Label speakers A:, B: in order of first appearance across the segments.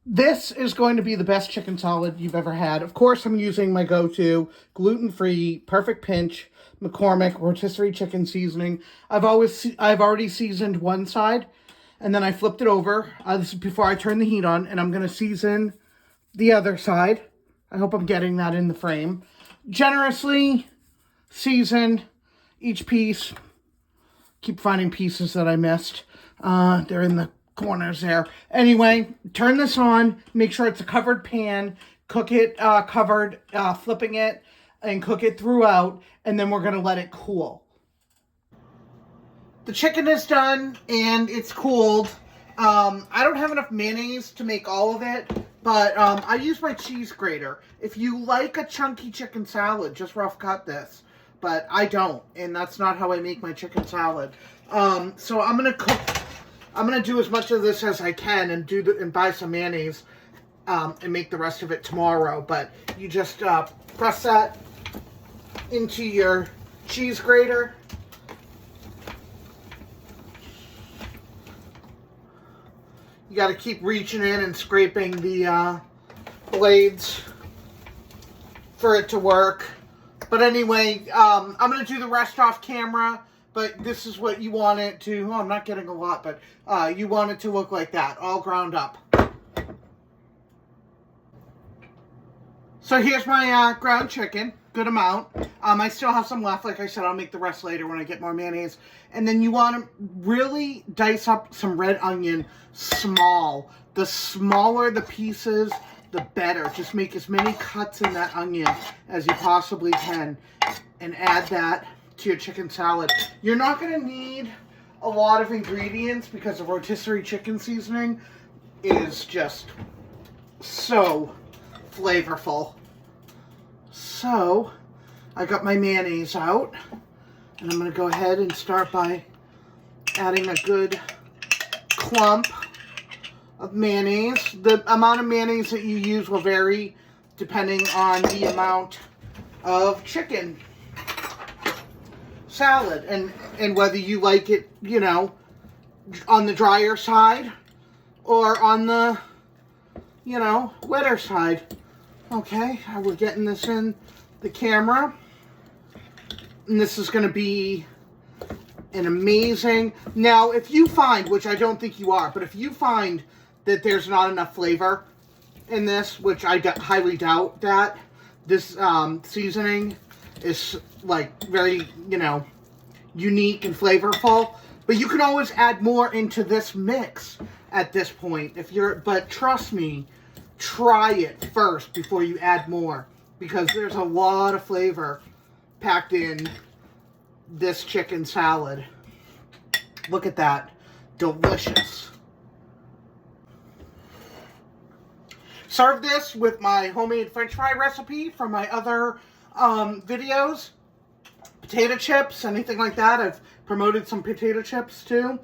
A: This is going to be the best chicken salad you've ever had. Of course, I'm using my go-to gluten-free, perfect pinch, McCormick rotisserie chicken seasoning. I've already seasoned one side, and then I flipped it over. This is before I turn the heat on, and I'm going to season the other side. I hope I'm getting that in the frame. Generously season each piece. Keep finding pieces that I missed. They're in the corners there. Anyway, turn this on. Make sure it's a covered pan. Cook it covered, flipping it, and cook it throughout. And then we're going to let it cool. The chicken is done, and it's cooled. I don't have enough mayonnaise to make all of it, but I use my cheese grater. If you like a chunky chicken salad, just rough cut this. But I don't, and that's not how I make my chicken salad. So I'm gonna cook. I'm gonna do as much of this as I can and buy some mayonnaise and make the rest of it tomorrow. But you just press that into your cheese grater. You got to keep reaching in and scraping the blades for it to work. But anyway, I'm going to do the rest off camera, but this is what you want it to, I'm not getting a lot, but you want it to look like that, all ground up. So here's my ground chicken, good amount. I still have some left, like I said, I'll make the rest later when I get more mayonnaise. And then you want to really dice up some red onion small. The smaller the pieces, the better. Just make as many cuts in that onion as you possibly can and add that to your chicken salad. You're not going to need a lot of ingredients because the rotisserie chicken seasoning is just so flavorful. So, I got my mayonnaise out, and I'm going to go ahead and start by adding a good clump of mayonnaise. The amount of mayonnaise that you use will vary depending on the amount of chicken salad and whether you like it, you know, on the drier side or on the, you know, wetter side. Okay, we're getting this in the camera. And this is going to be an amazing... Now, if you find, which I don't think you are, but if you find that there's not enough flavor in this, which I highly doubt that, this seasoning is, like, very, you know, unique and flavorful. But you can always add more into this mix at this point. But trust me, try it first before you add more, because there's a lot of flavor packed in this chicken salad. Look at that. Delicious. Serve this with my homemade French fry recipe from my other videos. Potato chips, anything like that. I've promoted some potato chips too.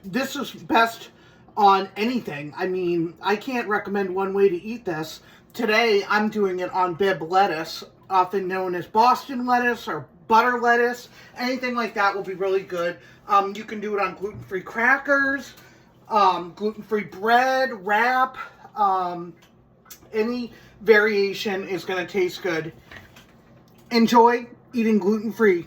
A: This is best on anything. I mean, I can't recommend one way to eat this. Today, I'm doing it on Bibb lettuce, often known as Boston lettuce or butter lettuce. Anything like that will be really good. You can do it on gluten-free crackers, gluten-free bread, wrap. Any variation is going to taste good. Enjoy eating gluten-free.